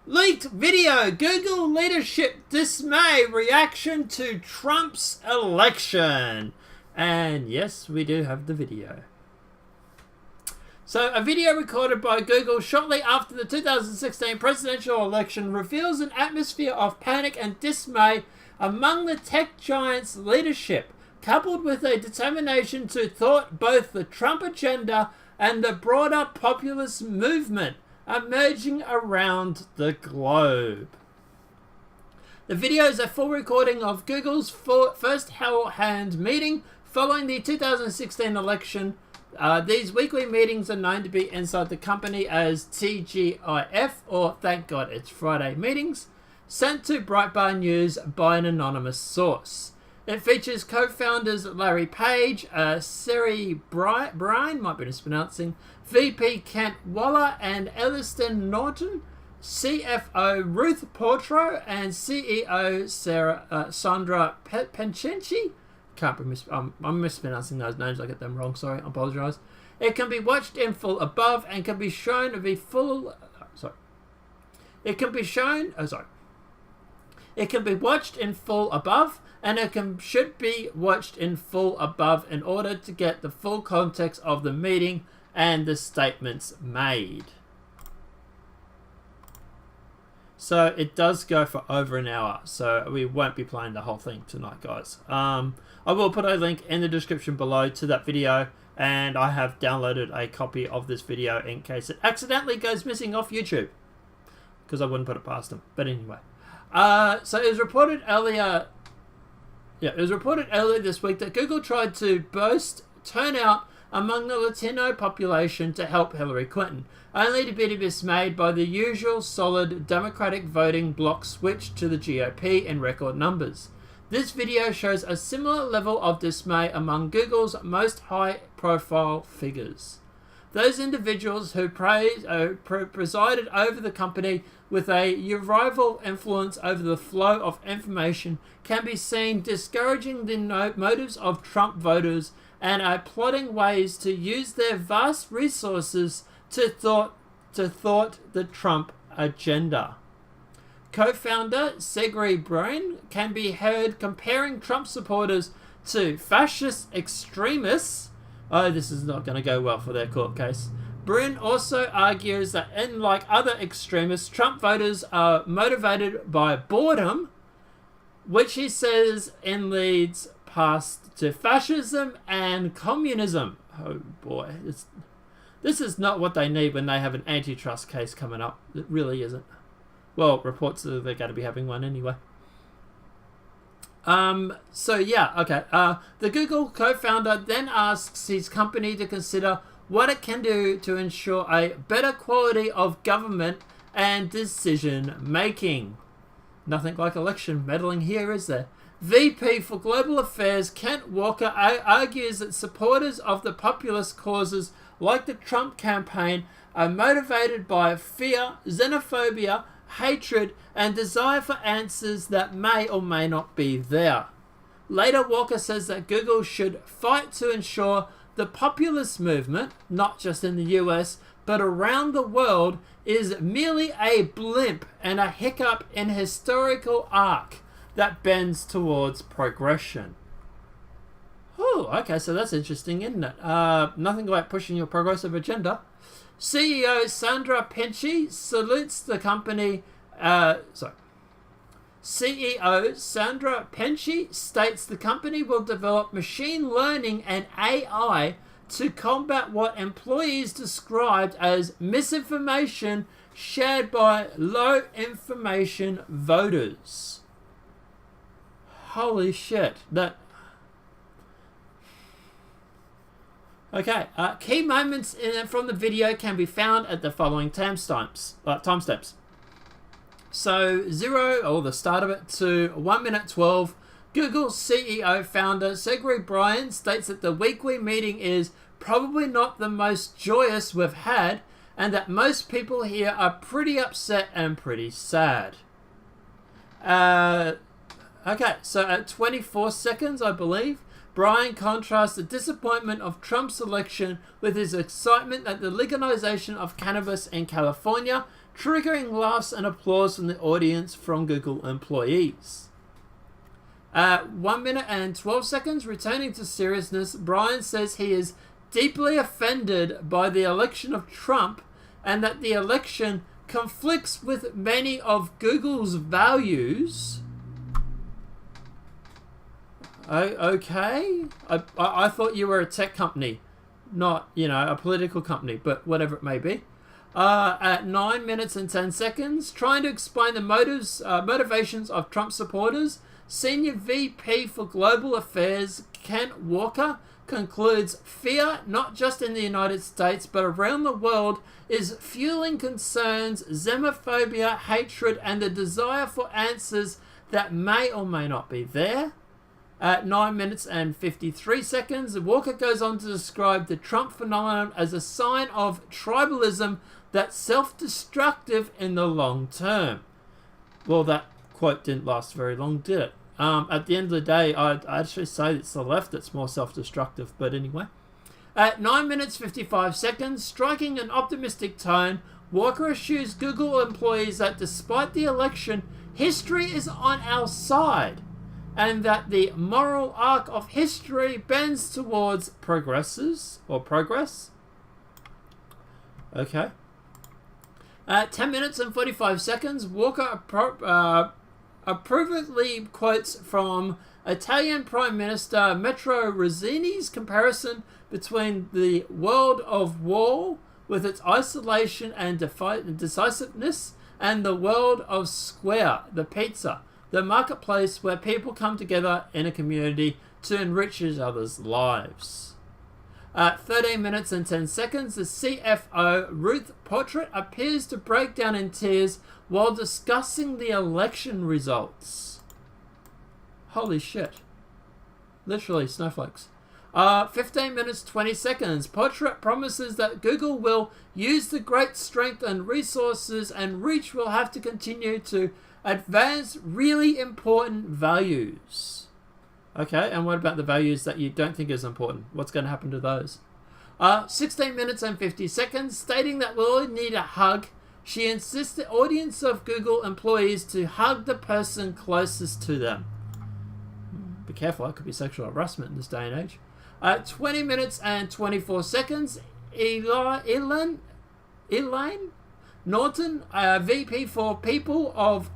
Leaked video, Google leadership dismay reaction to Trump's election. And yes, we do have the video. So a video recorded by Google shortly after the 2016 presidential election reveals an atmosphere of panic and dismay among the tech giant's leadership, coupled with a determination to thwart both the Trump agenda and the broader populist movement emerging around the globe. The video is a full recording of Google's first hand meeting following the 2016 election. These weekly meetings are known to be inside the company as TGIF, or Thank God It's Friday meetings, sent to Breitbart News by an anonymous source. It features co-founders Larry Page, Siri Brine, might be mispronouncing, VP Kent Waller and Elliston Norton, CFO Ruth Portro, and CEO Sandra Penchenchi. I'm mispronouncing those names. I get them wrong. Sorry, I apologise. It can be watched in full above and can be shown to be full. It can be shown. It can be watched in full above, and should be watched in full above in order to get the full context of the meeting and the statements made. So it does go for over an hour, so we won't be playing the whole thing tonight, guys. I will put a link in the description below to that video, and I have downloaded a copy of this video in case it accidentally goes missing off YouTube, because I wouldn't put it past them. But anyway, so it was reported earlier. Yeah, it was reported earlier this week that Google tried to boost turnout among the Latino population to help Hillary Clinton, only to be dismayed by the usual solid Democratic voting bloc switch to the GOP in record numbers. This video shows a similar level of dismay among Google's most high-profile figures. Those individuals who presided over the company with a rival influence over the flow of information can be seen discouraging the motives of Trump voters and are plotting ways to use their vast resources to thwart the Trump agenda. Co-founder Segri Brine can be heard comparing Trump supporters to fascist extremists. Oh, this is not going to go well for their court case. Brine also argues that, unlike other extremists, Trump voters are motivated by boredom, which he says leads past to fascism and communism. Oh boy, this is not what they need when they have an antitrust case coming up. It really isn't. Well, reports that they're going to be having one anyway. So yeah, okay. The Google co-founder then asks his company to consider what it can do to ensure a better quality of government and decision making. Nothing like election meddling here, is there? VP for Global Affairs Kent Walker argues that supporters of the populist causes like the Trump campaign are motivated by fear, xenophobia, hatred, and desire for answers that may or may not be there. Later, Walker says that Google should fight to ensure the populist movement, not just in the US, but around the world, is merely a blimp and a hiccup in a historical arc that bends towards progression. Oh, okay, so that's interesting, isn't it? Nothing like pushing your progressive agenda. CEO Sandra Penchy salutes the company. CEO Sandra Penchy states the company will develop machine learning and AI to combat what employees described as misinformation shared by low information voters. Holy shit. Okay, key moments from the video can be found at the following timestamps. So 0, or the start of it, to 1 minute 12, Google CEO founder Segri Brine states that the weekly meeting is probably not the most joyous we've had, and that most people here are pretty upset and pretty sad. Okay, so at 24 seconds, I believe, Bryan contrasts the disappointment of Trump's election with his excitement at the legalization of cannabis in California triggering laughs and applause from the audience from Google employees. 1 minute and 12 seconds, returning to seriousness, Brian says he is deeply offended by the election of Trump and that the election conflicts with many of Google's values. Okay. I thought you were a tech company, not, a political company, but whatever it may be. At 9 minutes and 10 seconds, trying to explain the motivations of Trump supporters, Senior VP for Global Affairs Kent Walker concludes fear, not just in the United States, but around the world, is fueling concerns, xenophobia, hatred, and the desire for answers that may or may not be there. At 9 minutes and 53 seconds, Walker goes on to describe the Trump phenomenon as a sign of tribalism that's self-destructive in the long term. Well, that quote didn't last very long, did it? At the end of the day, I'd actually say it's the left that's more self-destructive, but anyway. At 9 minutes 55 seconds, striking an optimistic tone, Walker assures Google employees that despite the election, history is on our side, and that the moral arc of history bends towards progress. Okay. At 10 minutes and 45 seconds, Walker approvingly quotes from Italian Prime Minister Matteo Renzi's comparison between the world of war with its isolation and decisiveness and the world of square, the pizza, the marketplace where people come together in a community to enrich each other's lives. At 13 minutes and 10 seconds, the CFO, Ruth Portrait, appears to break down in tears while discussing the election results. Holy shit. Literally, snowflakes. 15 minutes 20 seconds, Portrait promises that Google will use the great strength and resources and reach will have to continue to advance really important values. Okay, and what about the values that you don't think is important? What's going to happen to those? 16 minutes and 50 seconds, stating that we'll need a hug. She insists the audience of Google employees to hug the person closest to them. Be careful, it could be sexual harassment in this day and age. 20 minutes and 24 seconds, Elaine Norton, VP for People of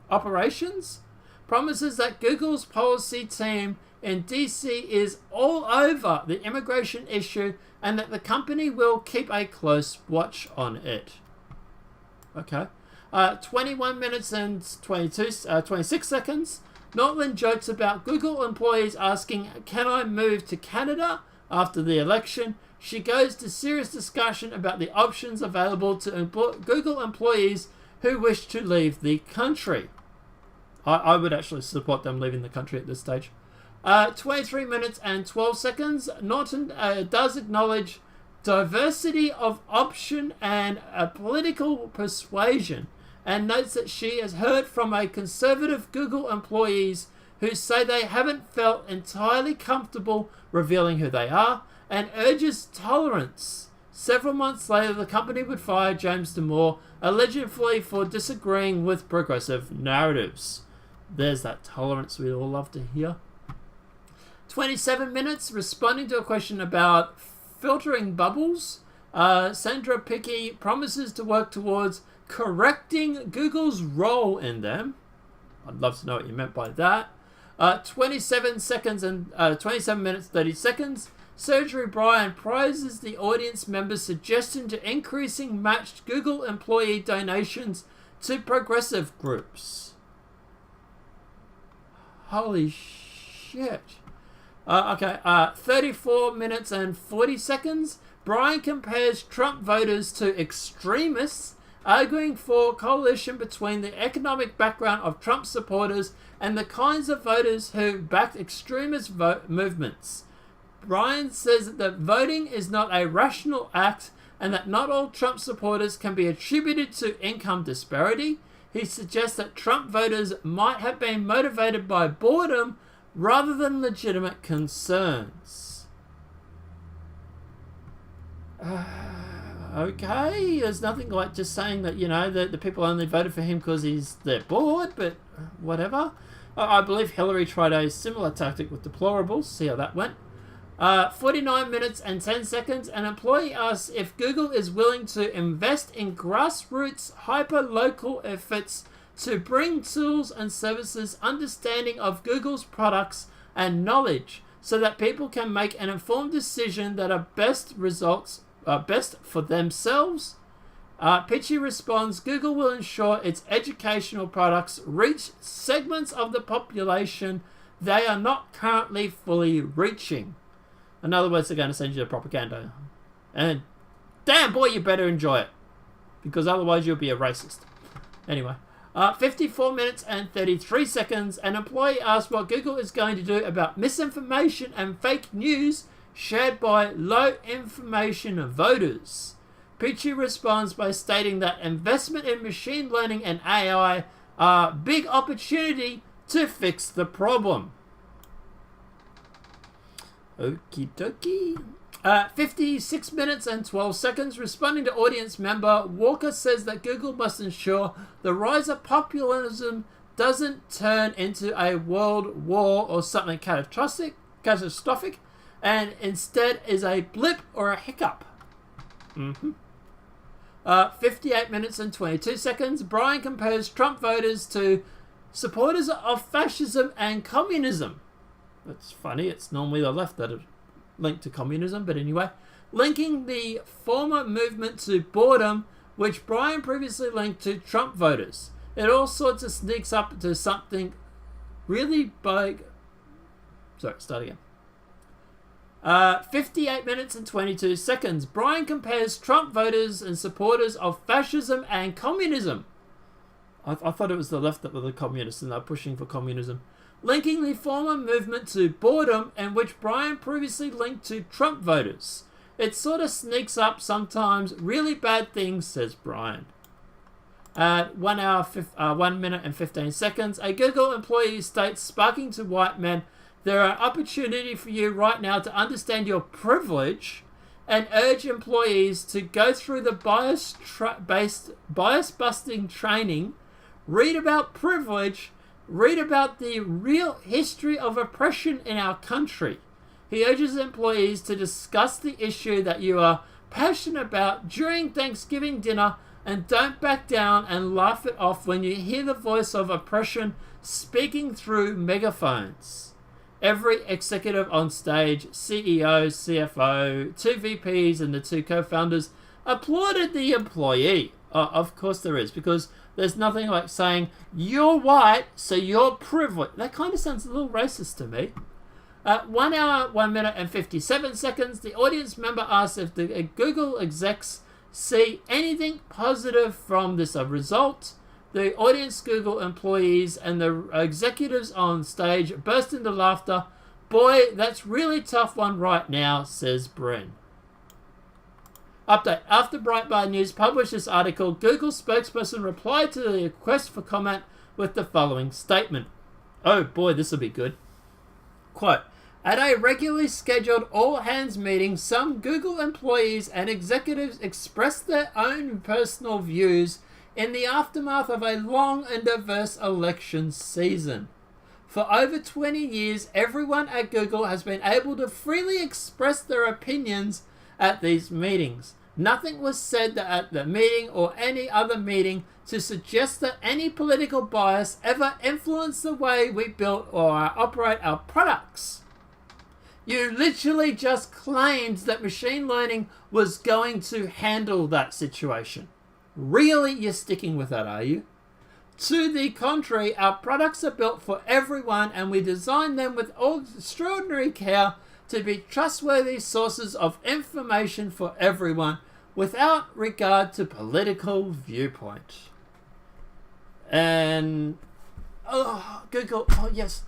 Operations, promises that Google's policy team in DC is all over the immigration issue and that the company will keep a close watch on it. Okay. 21 minutes and 26 seconds. Norton jokes about Google employees asking, "Can I move to Canada?" after the election. She goes to serious discussion about the options available to Google employees who wish to leave the country. I would actually support them leaving the country at this stage. 23 minutes and 12 seconds. Norton does acknowledge diversity of option and political persuasion and notes that she has heard from a conservative Google employees who say they haven't felt entirely comfortable revealing who they are and urges tolerance. Several months later, the company would fire James Damore, allegedly for disagreeing with progressive narratives. There's that tolerance we'd all love to hear. 27 minutes, responding to a question about filtering bubbles. Sandra Pickey promises to work towards correcting Google's role in them. I'd love to know what you meant by that. 27 minutes, 30 seconds. Surgery Brian prizes the audience member's suggestion to increasing matched Google employee donations to progressive groups. Holy shit. 34 minutes and 40 seconds. Brian compares Trump voters to extremists, arguing for coalition between the economic background of Trump supporters and the kinds of voters who backed extremist movements. Brian says that voting is not a rational act and that not all Trump supporters can be attributed to income disparity. He suggests that Trump voters might have been motivated by boredom rather than legitimate concerns. okay, there's nothing like just saying that, you know, that the people only voted for him because they're bored, but whatever. I believe Hillary tried a similar tactic with deplorables. See how that went. 49 minutes and 10 seconds. An employee asks if Google is willing to invest in grassroots hyper-local efforts to bring tools and services understanding of Google's products and knowledge so that people can make an informed decision that are best for themselves. Pitchy responds, Google will ensure its educational products reach segments of the population they are not currently fully reaching. In other words, they're going to send you the propaganda. And damn boy, you better enjoy it. Because otherwise you'll be a racist. Anyway. 54 minutes and 33 seconds. An employee asks what Google is going to do about misinformation and fake news shared by low information voters. Peachy responds by stating that investment in machine learning and AI are a big opportunity to fix the problem. Okie dokie. 56 minutes and 12 seconds. Responding to audience member, Walker says that Google must ensure the rise of populism doesn't turn into a world war or something catastrophic, and instead is a blip or a hiccup. 58 minutes and 22 seconds. Brian compares Trump voters to supporters of fascism and communism. That's funny. It's normally the left that are linked to communism, but anyway. Linking the former movement to boredom, which Brian previously linked to Trump voters. It all sorts of sneaks up to something really big. Sorry, start again. 58 minutes and 22 seconds. Brian compares Trump voters and supporters of fascism and communism. I thought it was the left that were the communists and they're pushing for communism. Linking the former movement to boredom, and which Brian previously linked to Trump voters. It sort of sneaks up sometimes really bad things, says Brian. 1 minute and 15 seconds. A Google employee states, sparking to white men, there are opportunity for you right now to understand your privilege and urge employees to go through the bias-busting training, read about privilege, read about the real history of oppression in our country. He urges employees to discuss the issue that you are passionate about during Thanksgiving dinner and don't back down and laugh it off when you hear the voice of oppression speaking through megaphones. Every executive on stage, CEO, CFO, 2 VPs and the 2 co-founders applauded the employee. Of course there is, because there's nothing like saying, you're white, so you're privileged. That kind of sounds a little racist to me. 1 hour, 1 minute and 57 seconds. The audience member asks if the Google execs see anything positive from this result. The audience Google employees and the executives on stage burst into laughter. Boy, that's really tough one right now, says Bryn. Update. After Breitbart News published this article, Google spokesperson replied to the request for comment with the following statement. Oh boy, this will be good. Quote, at a regularly scheduled all-hands meeting, some Google employees and executives expressed their own personal views in the aftermath of a long and diverse election season. For over 20 years, everyone at Google has been able to freely express their opinions at these meetings. Nothing was said at the meeting or any other meeting to suggest that any political bias ever influenced the way we build or operate our products. You literally just claimed that machine learning was going to handle that situation. Really, you're sticking with that, are you? To the contrary, our products are built for everyone and we design them with extraordinary care to be trustworthy sources of information for everyone without regard to political viewpoint. And Google, yes,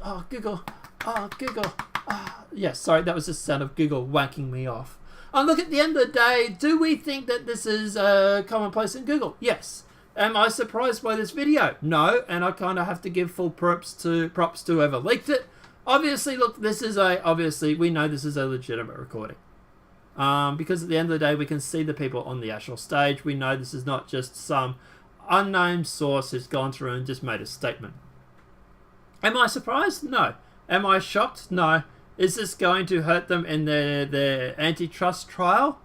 sorry, that was the sound of Google whacking me off. Look, at the end of the day, do we think that this is commonplace in Google? Yes. Am I surprised by this video? No, and I kind of have to give full props to whoever leaked it. Obviously, look, we know this is a legitimate recording. Because at the end of the day, we can see the people on the actual stage. We know this is not just some unnamed source who's gone through and just made a statement. Am I surprised? No. Am I shocked? No. Is this going to hurt them in their antitrust trial?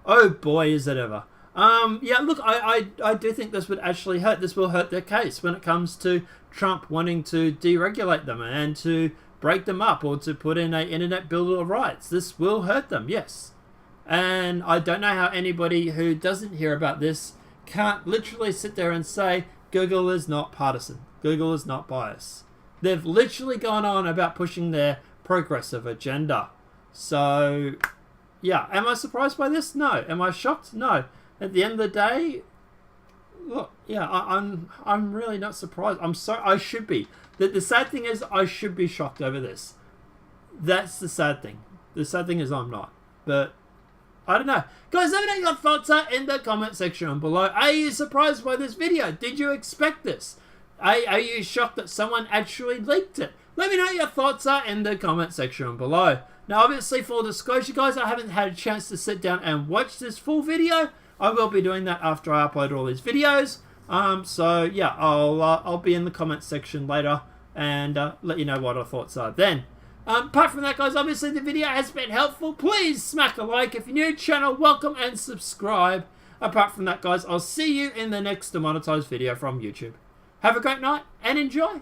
Oh boy, is it ever. Yeah, look, I do think this would actually hurt. This will hurt their case when it comes to Trump wanting to deregulate them and to break them up or to put in an internet bill of rights. This will hurt them, yes. And I don't know how anybody who doesn't hear about this can't literally sit there and say Google is not partisan. Google is not biased. They've literally gone on about pushing their progressive agenda. So, yeah. Am I surprised by this? No. Am I shocked? No. At the end of the day, look, yeah, I'm really not surprised. I should be. The sad thing is I should be shocked over this. That's the sad thing. The sad thing is I'm not. But I don't know. Guys, let me know your thoughts in the comment section below. Are you surprised by this video? Did you expect this? Are you shocked that someone actually leaked it? Let me know your thoughts in the comment section below. Now, obviously, full disclosure, guys, I haven't had a chance to sit down and watch this full video. I will be doing that after I upload all these videos. So, yeah, I'll be in the comment section later and let you know what our thoughts are then. Apart from that, guys, obviously the video has been helpful. Please smack a like. If you're new to the channel, welcome and subscribe. Apart from that, guys, I'll see you in the next demonetized video from YouTube. Have a great night and enjoy.